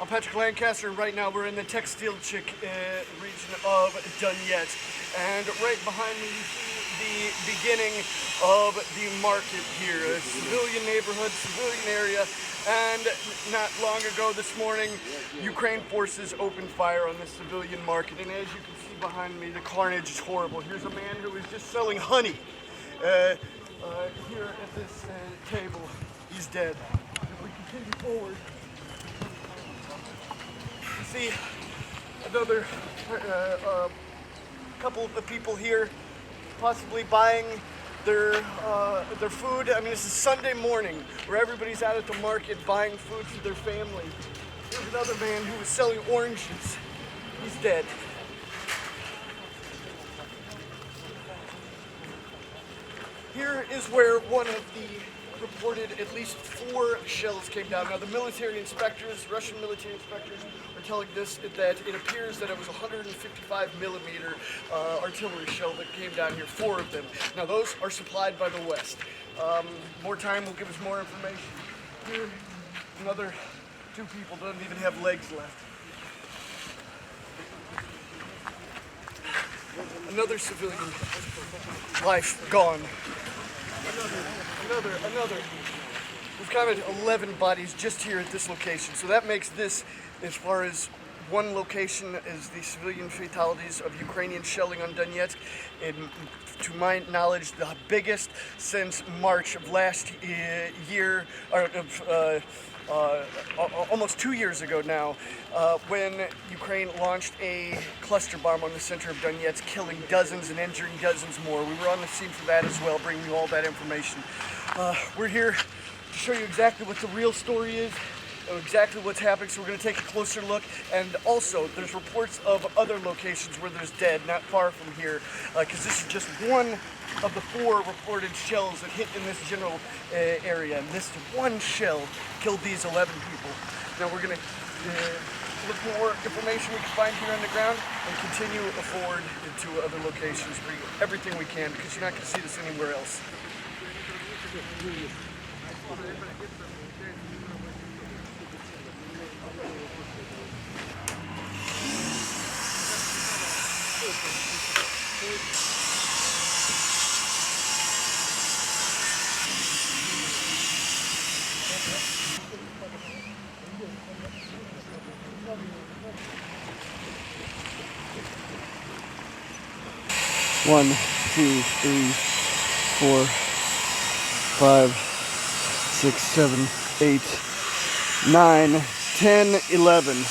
I'm Patrick Lancaster, and right now we're in the textile region of Donetsk. And right behind me you see the beginning of the market here, a civilian neighborhood, civilian area. And not long ago this morning, Ukraine forces opened fire on this civilian market. And as you can see behind me, the carnage is horrible. Here's a man who was just selling honey here at this table. He's dead. If we continue forward, you see another couple of the people here possibly buying their food. I mean, this is Sunday morning where everybody's out at the market buying food for their family. Here's another man who was selling oranges. He's dead. Here is where one of the reported at least 4 shells came down. Now the military inspectors, Russian military inspectors, are telling us that it appears that it was 155 millimeter artillery shell that came down here, 4 of them. Now those are supplied by the West. More time will give us more information. Here, another 2 people don't even have legs left. Another civilian life gone. Another. We've counted 11 bodies just here at this location. So that makes this, as far as one location, as the civilian fatalities of Ukrainian shelling on Donetsk, and to my knowledge, the biggest since March of last year, or almost 2 years ago now, when Ukraine launched a cluster bomb on the center of Donetsk, killing dozens and injuring dozens more. We were on the scene for that as well, bringing you all that information. We're here to show you exactly what the real story is, exactly what's happening, so we're going to take a closer look. And also, there's reports of other locations where there's dead, not far from here, because this is just one of the 4 reported shells that hit in this general area. And this one shell killed these 11 people. Now we're going to look for more information we can find here on the ground and continue forward into other locations, bring everything we can, because you're not going to see this anywhere else. One, 2, 3, 4, 5, 6, 7, 8, 9, 10, 11.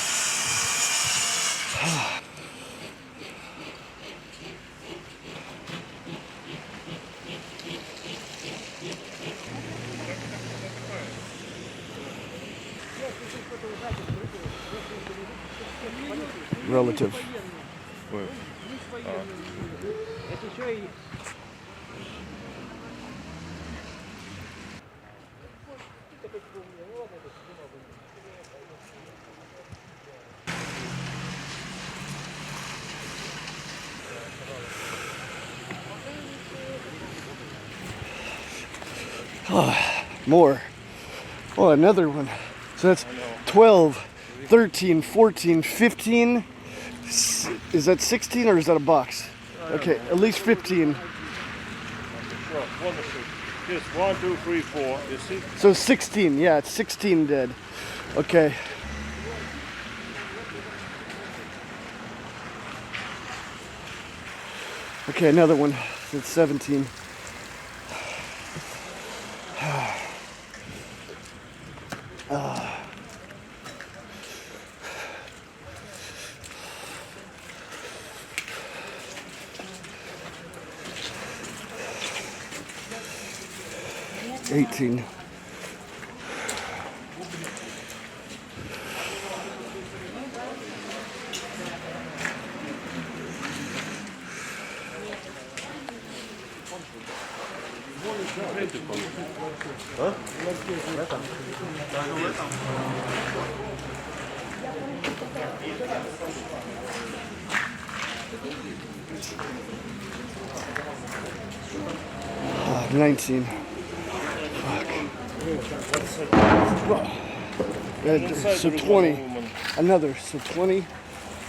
Relative. More. Oh, another one. So that's 12, 13, 14, 15. Is that 16 or is that a box? Okay, at least 15. Yes, 1, 2, 3, 4. You see? So 16, yeah, it's 16 dead. Okay. Okay, another one. It's 17. Uh. 18. Huh? 19. Fuck. So 20. Another, so 20.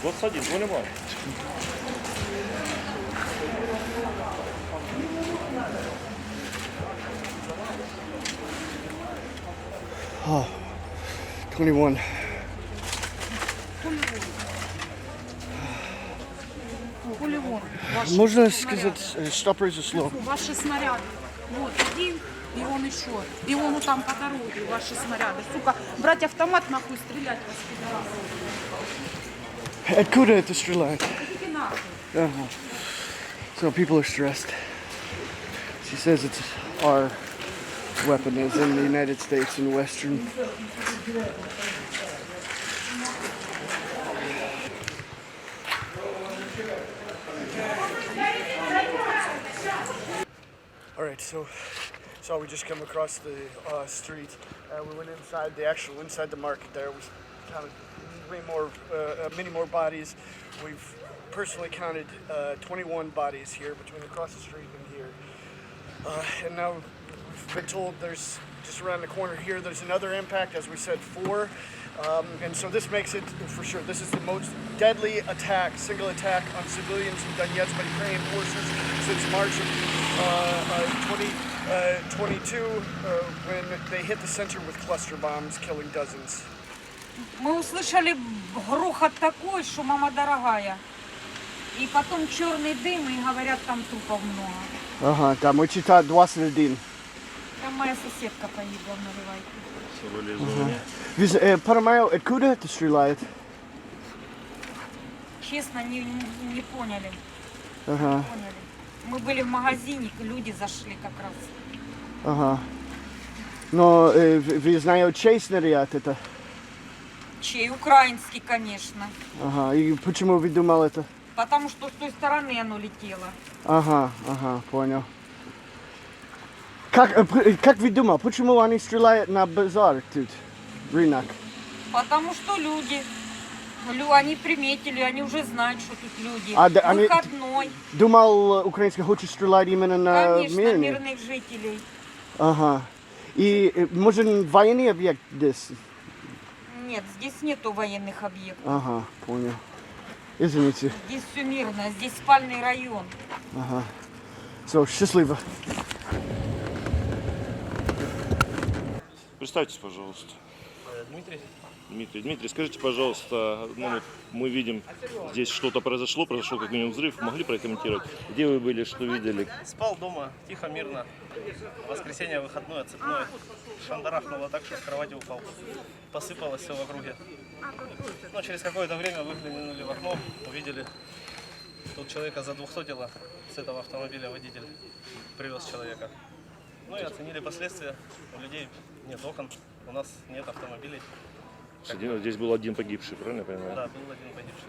21, 21. Oh, 21. Полигон. Можно сказать, что произошло? Ваши снаряды. Вот один, и он еще. И он вот там по дороге, ваши снаряды. Сука, брать автомат нахуй, стрелять вас, пидорасы. Откуда это стреляет? Идите нахуй. Uh-huh. So people are stressed. She says it's our weapon is in the United States and Western. All right, so we just come across the street. We went inside inside the market. There was counted many more bodies. We've personally counted 21 bodies here between across the street and here. And now we've been told there's just around the corner here. There's another impact, as we said, 4. And so this makes it for sure. This is the most deadly single attack on civilians in Donetsk by Ukrainian forces since March of 2022, when they hit the center with cluster bombs, killing dozens. Мы услышали грохот такой, что мама дорогая. И потом черный дым, и говорят, там трупов много. Ага, там мы читаем 21. Там моя соседка погибла в Наливайке. Понимаю, откуда это стреляет? Честно, не поняли. Ага. Поняли. Мы были в магазине, люди зашли как раз. Ага. Но вы знаете, чей снаряд это? Чей? Украинский, конечно. Ага. И почему вы думали это? Потому что с той стороны оно летело. Ага, понял. Как вы думали, почему они стреляют на базар тут, рынок? Потому что люди. Они приметили, они уже знают, что тут люди. Выходной. Думал, украинский хочет стрелять именно на Конечно, мирных жителей. Ага. И, может, военный объект здесь? Нет, здесь нету военных объектов. Ага, понял. Извините. Здесь все мирно, здесь спальный район. Ага. Все, счастливо. Представьтесь, пожалуйста. Дмитрий. Дмитрий, скажите, пожалуйста, мы видим, здесь что-то произошло как минимум взрыв. Могли прокомментировать? Где вы были, что видели? Спал дома, тихо, мирно. Воскресенье выходное, цепное. Шандарахнуло так, что с кровати упал. Посыпалось все в округе. Но через какое-то время выглянули в окно, увидели. Тут человека задвухсотило с этого автомобиля водитель. Привез человека. Ну и оценили последствия. У людей нет окон, у нас нет автомобилей. Здесь был один погибший, правильно я понимаю? Да, был один погибший.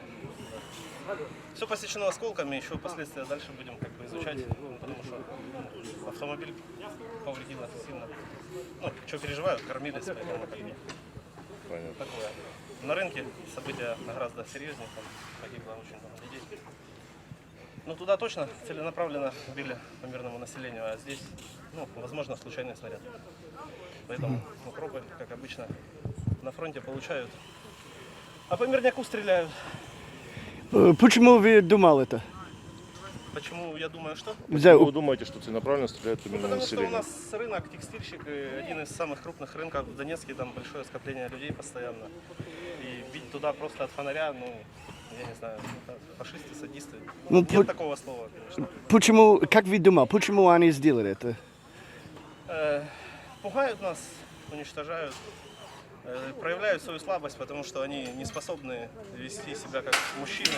Все посечено осколками, еще последствия дальше будем изучать, потому что автомобиль повредило сильно. Ну, что переживают, кормились, поэтому Понятно. такое. На рынке события гораздо серьезнее, там погибло очень много людей. Ну, туда точно целенаправленно били по мирному населению, а здесь, возможно, случайный снаряд. Поэтому укропы, как обычно, на фронте получают, а по мирняку стреляют. Почему вы думали это? Почему я думаю, что? Почему вы думаете, что целенаправленно стреляют по мирному Потому что у населению? нас рынок, текстильщик, один из самых крупных рынков в Донецке, там большое скопление людей постоянно. И бить туда просто от фонаря, я не знаю, это фашисты, садисты. Нет такого слова, конечно. Почему, как вы думаете, почему они сделали это? Пугают нас, уничтожают, проявляют свою слабость, потому что они не способны вести себя как мужчины.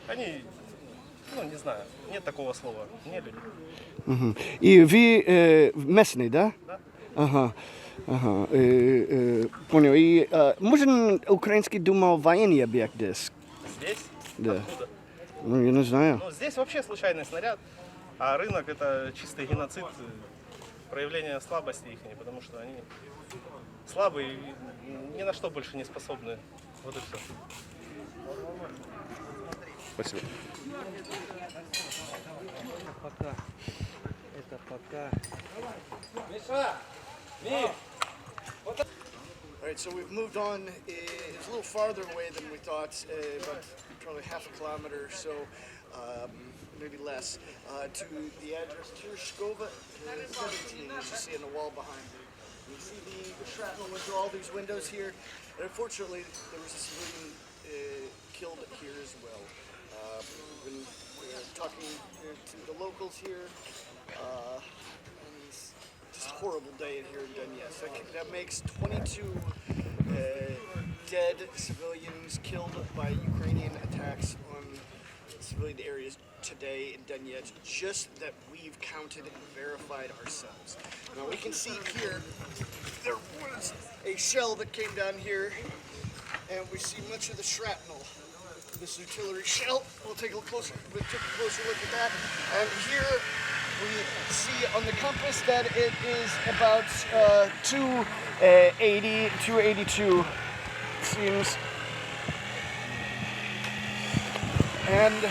Они, не знаю, нет такого слова, не люди. Угу. И вы местный, да? Да. Ага. Понял. И можно украинский думал военный объект здесь? Здесь? Да. Откуда? Я не знаю. Здесь вообще случайный снаряд, а рынок это чистый геноцид, проявление слабости их, потому что они слабые и ни на что больше не способны. Вот и все. Спасибо. Это пока. Миша! Миш! All right, so we've moved on. It's a little farther away than we thought, about probably half a kilometer or so, maybe less, to the address Tereshkova 17, as you see on the wall behind me. You see the shrapnel went through all these windows here, and unfortunately there was a civilian killed here as well. We've been talking to the locals here, and it's just a horrible day here in Donetsk. That makes 22 dead civilians killed by Ukrainian attacks on civilian areas today in Donetsk, just that we've counted and verified ourselves. Now we can see here, there was a shell that came down here, and we see much of the shrapnel. This artillery shell. We'll take a closer look at that. And here we see on the compass that it is about 280, 282 seems. And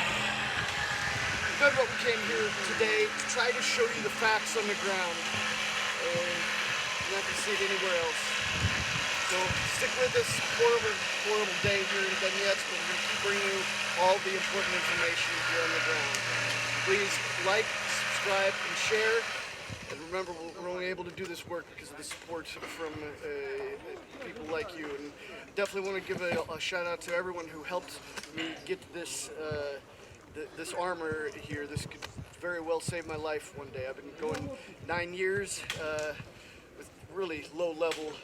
that's what we came here today to try to show you the facts on the ground. You're not going to see it anywhere else. So stick with us. Horrible, horrible day here in Donetsk, but we're going to keep bringing you all the important information here on the ground. Please like, subscribe, and share. And remember, we're only able to do this work because of the support from people like you. And definitely want to give a shout out to everyone who helped me get this this armor here. This could very well save my life one day. I've been going 9 years with really low level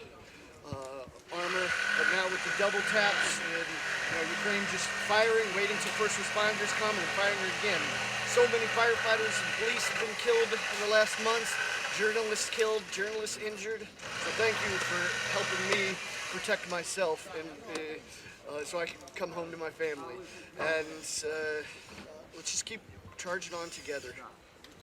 armor, but now with the double taps and Ukraine just firing, waiting till first responders come and firing again. So many firefighters and police have been killed in the last months, journalists killed, journalists injured. So thank you for helping me protect myself and so I can come home to my family. And let's just keep charging on together.